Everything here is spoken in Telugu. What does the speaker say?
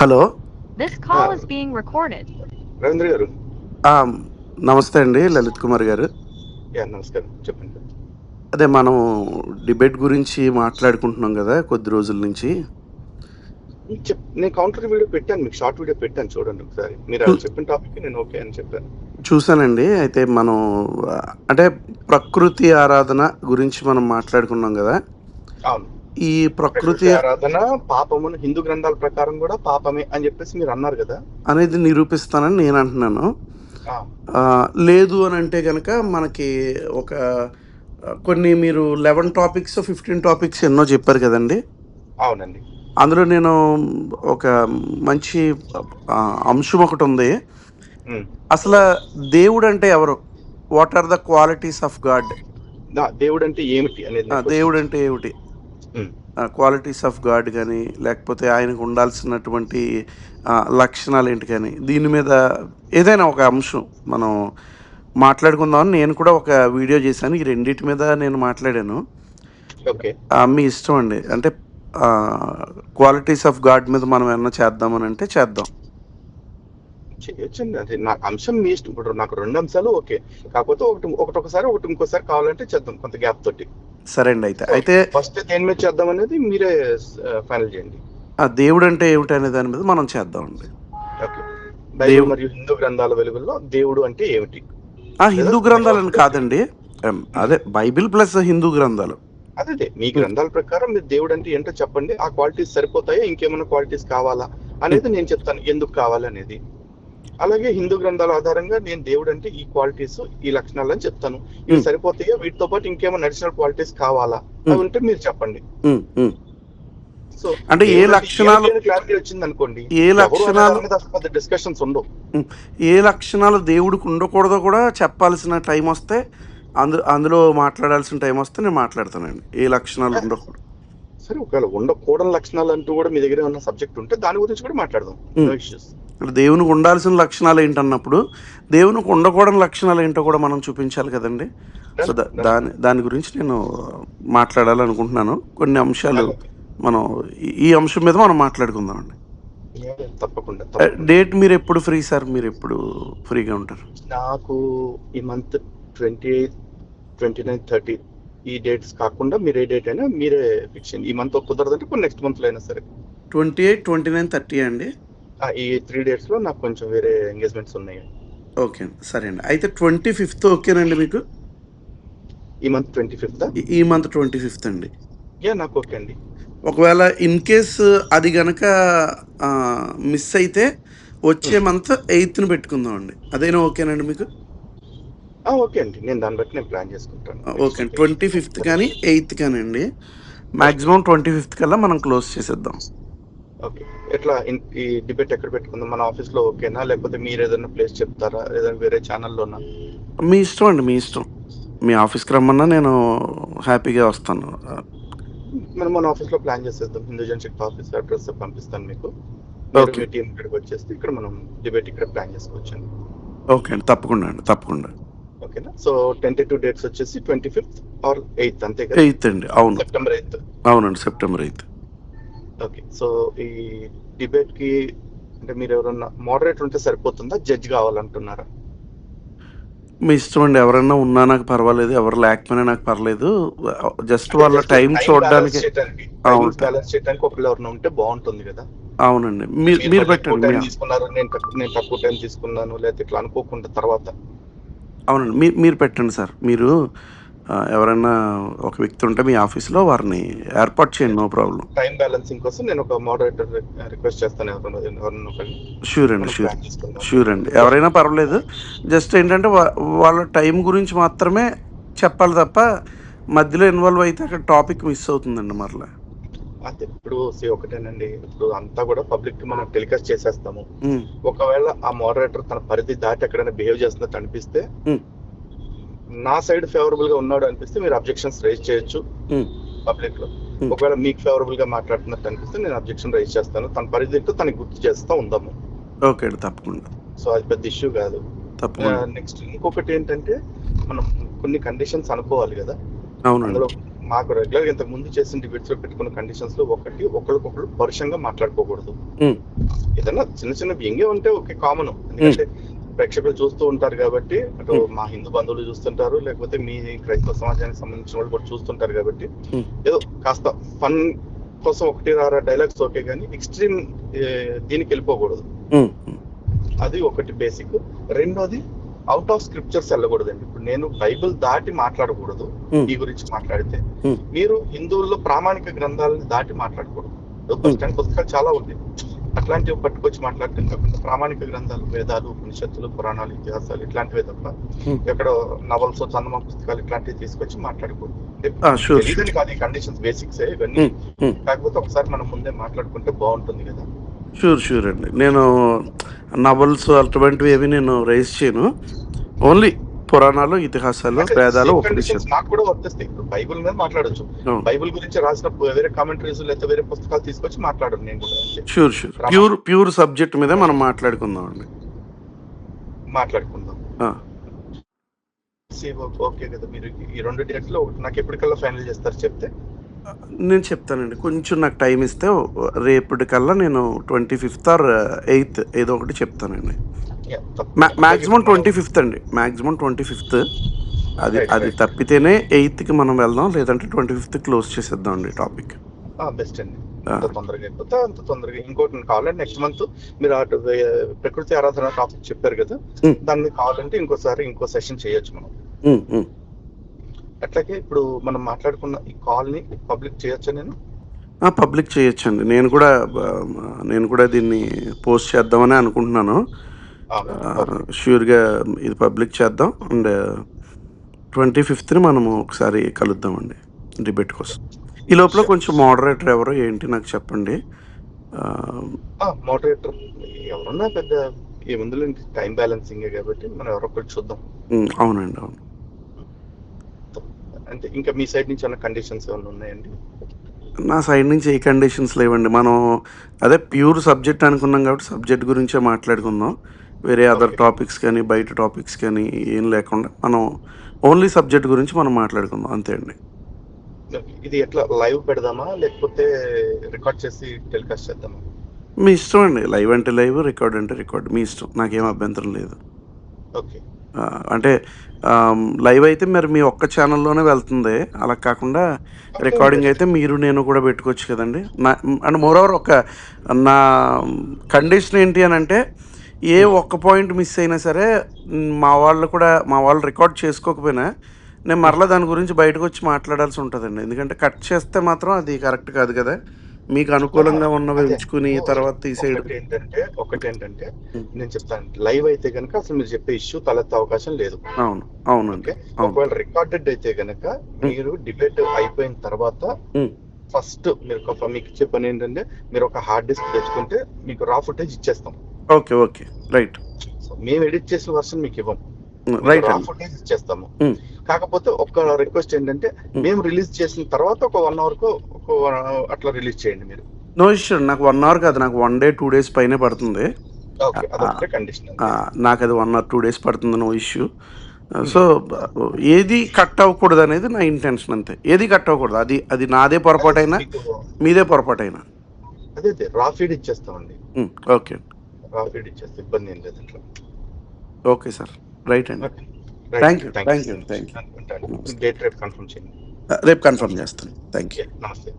Hello. This call is being recorded. Ravindra గారు. నమస్తే అండి లలిత్ కుమార్ గారు. నమస్కారం, చెప్పండి. అదే మనం డిబేట్ గురించి మాట్లాడుకుంటున్నాం కదా కొద్ది రోజుల నుంచి. నేను కౌంటర్ వీడియో పెట్టాను, మీకు షార్ట్ వీడియో పెట్టాను, చూడండి ఒకసారి. మీరు చెప్పిన టాపిక్ నేను ఓకే అని చెప్పాను. చూసానండి. అయితే మనం అంటే ప్రకృతి ఆరాధన గురించి మనం మాట్లాడుకున్నాం కదా. అవును. ఈ ప్రకృతి ఆరాధన పాపమును హిందూ గ్రంథాల ప్రకారం కూడా పాపమే అని చెప్పేసి మీరు అన్నారు కదా, అనేది నిరూపిస్తానని నేను అంటున్నాను. లేదు అని అంటే కనుక మనకి ఒక కొన్ని మీరు 11 టాపిక్స్ 15 టాపిక్స్ ఎన్నో చెప్పారు కదండి. అవునండి. అందులో నేను ఒక మంచి అంశం ఒకటి ఉంది. అసలు దేవుడు అంటే ఎవరు? What are the qualities of God? దేవుడు అంటే ఏమిటి అనేది. దేవుడు అంటే ఏమిటి, క్వాలిటీస్ ఆఫ్ గాడ్ కానీ, లేకపోతే ఆయనకు ఉండాల్సినటువంటి లక్షణాలు ఏంటి కానీ, దీని మీద ఏదైనా ఒక అంశం మనం మాట్లాడుకుందామని నేను కూడా ఒక వీడియో చేశాను. ఈ రెండింటి మీద నేను మాట్లాడాను. మీ ఇష్టం అండి. అంటే క్వాలిటీస్ ఆఫ్ గాడ్ మీద మనం ఏమన్నా చేద్దామని అంటే చేద్దాం, చేయొచ్చండి. అది నాకు అంశం మీ ఇష్టం. ఇప్పుడు నాకు 2 అంశాలు ఓకే, కాకపోతే ఒకటొకసారి ఒకటి ఇంకోసారి కావాలంటే చేద్దాం కొంత గ్యాప్ తోటి. సరే అండి. అయితే ఫస్ట్ దేని మీద చేద్దాం అనేది మీరే ఫైనల్ చేయండి. దేవుడు అంటే ఏమిటి అనే దాని మీద మనం చేద్దామండి. బైబిల్ మరియు హిందూ గ్రంథాల వెలుగులో దేవుడు అంటే ఏమిటి? హిందూ గ్రంథాలని కాదండి, అదే బైబిల్ ప్లస్ హిందూ గ్రంథాలు. అదే మీ గ్రంథాల ప్రకారం మీరు దేవుడు అంటే ఏంటో చెప్పండి. ఆ క్వాలిటీస్ సరిపోతాయా, ఇంకేమైనా క్వాలిటీస్ కావాలా అనేది నేను చెప్తాను, ఎందుకు కావాలి అనేది. అలాగే హిందూ గ్రంథాల ఆధారంగా నేను దేవుడు అంటే ఈ క్వాలిటీస్ ఈ లక్షణాలు అని చెప్తాను. ఇవి సరిపోతాయా, వీటితో పాటు ఇంకేమైనా అడిషనల్ క్వాలిటీస్ కావాలా అవి ఉంటే మీరు చెప్పండి. సో అంటే ఏ లక్షణాలు క్లారిటీ వచ్చింది అనుకోండి, ఏ లక్షణాలు డిస్కషన్స్ ఉండవు. ఏ లక్షణాలు దేవుడికి ఉండకూడదో కూడా చెప్పాల్సిన టైం వస్తే, అందులో మాట్లాడాల్సిన టైం వస్తే నేను మాట్లాడతానండి. ఏ లక్షణాలు ఉండకూడదు. సరే, ఒకవేళ ఉండకూడని లక్షణాలు అంటూ కూడా మీ దగ్గర ఉన్న సబ్జెక్ట్ ఉంటే దాని గురించి కూడా మాట్లాడదాం. దేవునికి ఉండాల్సిన లక్షణాలు ఏంటన్నప్పుడు దేవునికి ఉండకూడని లక్షణాలు ఏంటో కూడా మనం చూపించాలి కదండి. సో దాని గురించి నేను మాట్లాడాలనుకుంటున్నాను. కొన్ని అంశాలు మనం ఈ అంశం మీద మనం మాట్లాడుకుందామండి. తప్పకుండా. డేట్ మీరు ఎప్పుడు ఫ్రీ సార్? మీరు ఎప్పుడు ఫ్రీగా ఉంటారు? నాకు ఈ మంత్ 28, 29, 30 ఈ డేట్స్ కాకుండా మీరు ఏ డేట్ అయినా మీరే ఫిక్స్ చేయండి. ఈ మంత్ కుదరదంటే కొన్ని నెక్స్ట్ మంత్ లో అయినా సరే. 28, 29, 30 అండి. ఈ 3 డేట్స్ లో నాకు కొంచెం వేరే ఎంగేజ్మెంట్స్ ఉన్నాయి. ఓకే అండి, సరే అండి. అయితే 25th ఓకేనండి మీకు? ఈ మంత్ 25th? ఈ మంత్ 25th అండి. నాకు ఓకే అండి. ఒకవేళ ఇన్ కేస్ అది గనక మిస్ అయితే వచ్చే మంత్ 8th పెట్టుకుందాం అండి. అదేనా ఓకేనండి మీకు? ఓకే అండి, నేను దాన్ని బట్టి నేను ప్లాన్ చేసుకుంటాను. ఓకే అండి, 25th కానీ 8th కానీ అండి. మాక్సిమం 25th కల్లా మనం క్లోజ్ చేసేద్దాం. ఓకే. ఎట్లా ఈ డిబేట్ ఎక్కడ పెట్టుకుందాం? మన ఆఫీస్ లో ఓకేనా, లేకపోతే మీరు ఏదైనా ప్లేస్ చెప్తారా, ఏదైనా వేరే ఛానల్లోనా? మీ ఇష్టం అండి, మీ ఇష్టం. మీ ఆఫీస్కి రమ్మన్నా నేను హ్యాపీగా వస్తాను. మనం మన ఆఫీస్ లో ప్లాన్ చేసేద్దాం. హిందూ జన్షక్తి ఆఫీస్ అడ్రస్ పంపిస్తాను మీకు. మీ టీం ఇక్కడికి వచ్చేస్తే ఇక్కడ మనం డిబేట్ ఇక్కడ ప్లాన్ చేసుకోవచ్చు. ఓకే అండి, తప్పకుండా అండి, తప్పకుండా. ఓకేనా? సో టెంటేటివ్ డేట్స్ వచ్చేసి 25th or 8th అంతే కదా? 8th అండి. అవును, సెప్టెంబర్ 8th. అవునండి, సెప్టెంబర్ 8th. ఓకే. సో ఈ డిబేట్ కి అంటే మీరు ఎవరన్నా మోడరేటర్ ఉంటే సరిపోతుందా, జడ్జ్ కావాలంటున్నారా? మీ ఇష్టం అండి. ఎవరైనా ఉన్నా నాకు పర్వాలేదు, ఎవరు లేకపోయినా నాకు పర్లేదు. జస్ట్ వాళ్ళ టైం చూడడానికి, బ్యాలెన్స్ చేయడానికి ఒకళ్ళు ఎవరైనా ఉంటే బాగుంటుంది కదా. అవునండి, మీరు పెట్టండి. తీసుకున్నారు, నేను తక్కువ టైం తీసుకున్నాను లేకపోతే ఇట్లా అనుకోకుండా తర్వాత. అవునండి, మీరు పెట్టండి సార్. మీరు ఎవరైనా ఒక వ్యక్తి ఉంటే మీ ఆఫీస్లో వారిని ఏర్పాటు చేయండి, నో ప్రాబ్లం. టైం బ్యాలెన్సింగ్ కోసం నేను ఒక మోడరేటర్ రిక్వెస్ట్ చేస్తాను. షూర్ అండి, షూర్ అండి. ఎవరైనా పర్వాలేదు. జస్ట్ ఏంటంటే వాళ్ళ టైం గురించి మాత్రమే చెప్పాలి తప్ప మధ్యలో ఇన్వాల్వ్ అయితే అక్కడ టాపిక్ మిస్ అవుతుందండి మరలా. అదే ఇప్పుడు ఒకటేనండి, ఇప్పుడు అంతా కూడా పబ్లిక్ కి మనం టెలికాస్ట్ చేసేస్తాము. ఒకవేళ ఆ మోడరేటర్ తన పరిధి దాటి ఎక్కడైనా బిహేవ్ చేస్తున్నట్టు అనిపిస్తే, నా సైడ్ ఫేవరబుల్ గా ఉన్నాడు అనిపిస్తే మీరు అబ్జెక్షన్స్ రైజ్ చేయొచ్చు పబ్లిక్ లో. ఒకవేళ మీకు ఫేవరబుల్ గా మాట్లాడుతున్నట్టు అనిపిస్తే నేను అబ్జెక్షన్ రైజ్ చేస్తాను. తన పరిధి తనకి గుర్తు చేస్తా ఉందాము. ఓకే అండి, తప్పకుండా. సో అది పెద్ద ఇష్యూ కాదు. నెక్స్ట్ ఇంకొకటి ఏంటంటే, మనం కొన్ని కండిషన్స్ అనుకోవాలి కదా. అందులో మాకు రెగ్యులర్ ఇంతకు ముందు చేసిన డిబేట్స్ లో పెట్టుకున్న కండిషన్స్ లో ఒకటి, ఒకరికొకరు పరుషంగా మాట్లాడుకోకూడదు. ఏదైనా చిన్న చిన్న వ్యంగ్యం ఉంటే ఓకే, కామన్. ఎందుకంటే ప్రేక్షకులు చూస్తూ ఉంటారు కాబట్టి, అటు మా హిందూ బంధువులు చూస్తుంటారు, లేకపోతే మీ క్రైస్తవ సమాజానికి సంబంధించిన వాళ్ళు కూడా చూస్తుంటారు కాబట్టి ఏదో కాస్త ఫన్ కోసం ఒకటి రారా డైలాగ్స్ ఓకే, కానీ ఎక్స్ట్రీమ్ దీనికి వెళ్ళిపోకూడదు. అది ఒకటి బేసిక్. రెండోది, అవుట్ ఆఫ్ స్క్రిప్చర్స్ వెళ్ళకూడదండి. ఇప్పుడు నేను బైబిల్ దాటి మాట్లాడకూడదు. ఈ గురించి మాట్లాడితే మీరు హిందువుల్లో ప్రామాణిక గ్రంథాలను దాటి మాట్లాడకూడదు. పుస్తకాలు చాలా ఉంటాయి, అట్లాంటివి పట్టుకొచ్చి మాట్లాడటం కాకుండా ప్రామాణిక గ్రంథాలు, వేదాలు, ఉపనిషత్తులు, పురాణాలు, ఇతిహాసాలు ఇట్లాంటివే తప్ప ఎక్కడ నవల్స్, చందమా పుస్తకాలు ఇట్లాంటివి తీసుకొచ్చి మాట్లాడకూడదు. తెలియదని కాదు, ఈ కండిషన్స్ బేసిక్స్ ఇవన్నీ. కాకపోతే ఒకసారి మనం ముందే మాట్లాడుకుంటే బాగుంటుంది కదా. షూర్ అండి. నేను నవల్స్ అటువంటివి ఏవి నేను రైజ్ చేయను. ఓన్లీ పురాణాలు, ఇతిహాసాలు, వేదాలు, ఉపనిషత్తులు నాకు కూడా వర్తిస్తాయి. ఇప్పుడు బైబిల్ మీద మాట్లాడొచ్చు, బైబిల్ గురించి రాసిన వేరే కామెంటరీస్ లేకపోతే వేరే పుస్తకాలు తీసుకొచ్చి మాట్లాడను నేను కూడా. ప్యూర్ సబ్జెక్ట్ మీద మనం మాట్లాడుకుందాం అండి. మాట్లాడుకుందాం. ఓకే కదా. మీరు ఈ 2 డేట్స్ లో నాకు ఎప్పటికల్లా ఫైనల్ చేస్తారు చెప్తే? నేను చెప్తానండి, కొంచెం నాకు టైం ఇస్తే రేపటికల్లా నేను 25th or 8th ఏదో ఒకటి చెప్తానండి. మ్యాక్సిమం 25th అండి, మ్యాక్సిమం 25th. అది తప్పితేనే 8th మనం వెళ్దాం, లేదంటే 25th క్లోజ్ చేసేద్దాం అండి టాపిక్. బెస్ట్ అండి. అంత తొందరగా అయిపోతే అంత తొందరగా. ఇంకోటి కావాలంటే నెక్స్ట్ మంత్ మీరు ప్రకృతి ఆరాధన టాపిక్ చెప్పారు కదా, దాన్ని కావాలంటే ఇంకో సెషన్ చేయొచ్చు మనం. అట్లాగే ఇప్పుడు మనం మాట్లాడుకున్న ఈ కాల్ ని పబ్లిక్ చేయొచ్చా? నేను పబ్లిక్ చేయొచ్చండి. నేను కూడా దీన్ని పోస్ట్ చేద్దామని అనుకుంటున్నాను. ష్యూర్గా ఇది పబ్లిక్ చేద్దాం. అండ్ 25th మనము ఒకసారి కలుద్దామండి డిబేట్ కోసం. ఈ లోపల కొంచెం మోడరేటర్ ఎవరో ఏంటి నాకు చెప్పండి. మోడరేటర్ ఎవరన్నా పెద్ద ఏముందులో టైం బ్యాలెన్సింగే కాబట్టి మనం ఎవరొకటి చూద్దాం. అవునండి, అవును. అంటే ఇంకా మీ సైడ్ నుంచి ఏమైనా కండిషన్స్ ఏమైనా ఉన్నాయండి? నా సైడ్ నుంచి ఏ కండిషన్స్ లేవండి. మనం అదే ప్యూర్ సబ్జెక్ట్ అనుకున్నాం కాబట్టి సబ్జెక్ట్ గురించే మాట్లాడుకుందాం. వేరే అదర్ టాపిక్స్ కానీ బయట టాపిక్స్ కానీ ఏం లేకుండా మనం ఓన్లీ సబ్జెక్ట్ గురించి మనం మాట్లాడుకుందాం, అంతే అండి. ఇది ఎట్లా లైవ్ పెడదామా లేకపోతే రికార్డ్ చేసి టెలికాస్ట్ చేద్దామా? మీ ఇష్టం అండి. లైవ్ అంటే లైవ్, రికార్డ్ అంటే రికార్డ్, మీ ఇష్టం. నాకేం అభ్యంతరం లేదు. ఓకే. అంటే లైవ్ అయితే మరి మీ ఒక్క ఛానల్లోనే వెళ్తుంది. అలా కాకుండా రికార్డింగ్ అయితే మీరు నేను కూడా పెట్టుకోవచ్చు కదండి. అండ్ మోరోవర్ నా కండిషన్ ఏంటి అని అంటే, ఏ ఒక్క పాయింట్ మిస్ అయినా సరే మా వాళ్ళు రికార్డ్ చేసుకోకపోయినా నేను మరలా దాని గురించి బయటకు వచ్చి మాట్లాడాల్సి ఉంటుందండి. ఎందుకంటే కట్ చేస్తే మాత్రం అది కరెక్ట్ కాదు కదా. మీకు అనుకూలంగా ఉన్నవి ఉంచుకుని తర్వాత తీసేయడం. ఒకటేంటంటే నేను చెప్తాను, లైవ్ అయితే కనుక అసలు మీరు చెప్పే ఇష్యూ తలెత్తే అవకాశం లేదు. అవునండి. ఒకవేళ రికార్డెడ్ అయితే కనుక మీరు డిబేట్ అయిపోయిన తర్వాత ఫస్ట్ మీకు ఇచ్చే పని ఏంటంటే, మీరు ఒక హార్డ్ డిస్క్ తెచ్చుకుంటే మీకు రా ఫుటేజ్ ఇచ్చేస్తాం. Okay right. మేము ఎడిట్ చేసిన వర్షన్ మీకు ఇవ్వం, రా ఫుటేజ్ ఇచ్చేస్తాము. కాకపోతే ఒక రిక్వెస్ట్ ఏంటంటే, మేము రిలీజ్ చేసిన తర్వాత ఒక 1 hour అట్లా రిలీజ్ చేయండి మీరు. No issue. నాకు 1 hour కాదు, నాకు 1 day 2 days పైనే పడుతుంది. నాకు అది 1 or 2 days పడుతుంది, నో ఇష్యూ. సో ఏది కట్ అవ్వకూడదు అనేది నా ఇంటెన్షన్, అంతే. ఏది కట్ అవ్వకూడదు. అది నాదే పొరపాటైనా మీదే పొరపాటైనా అదే రా ఫీడ్ ఇచ్చేస్తామండి. ఓకే, రా ఫీడ్ ఇచ్చేస్తే ఇబ్బంది ఏం లేదు అట్లా. ఓకే సార్, రైట్ అండి. Thank you. డేట్ రేపు కన్ఫర్మ్ చేయండి. రేపు కన్ఫర్మ్ చేస్తాను. Thank you. నమస్తే.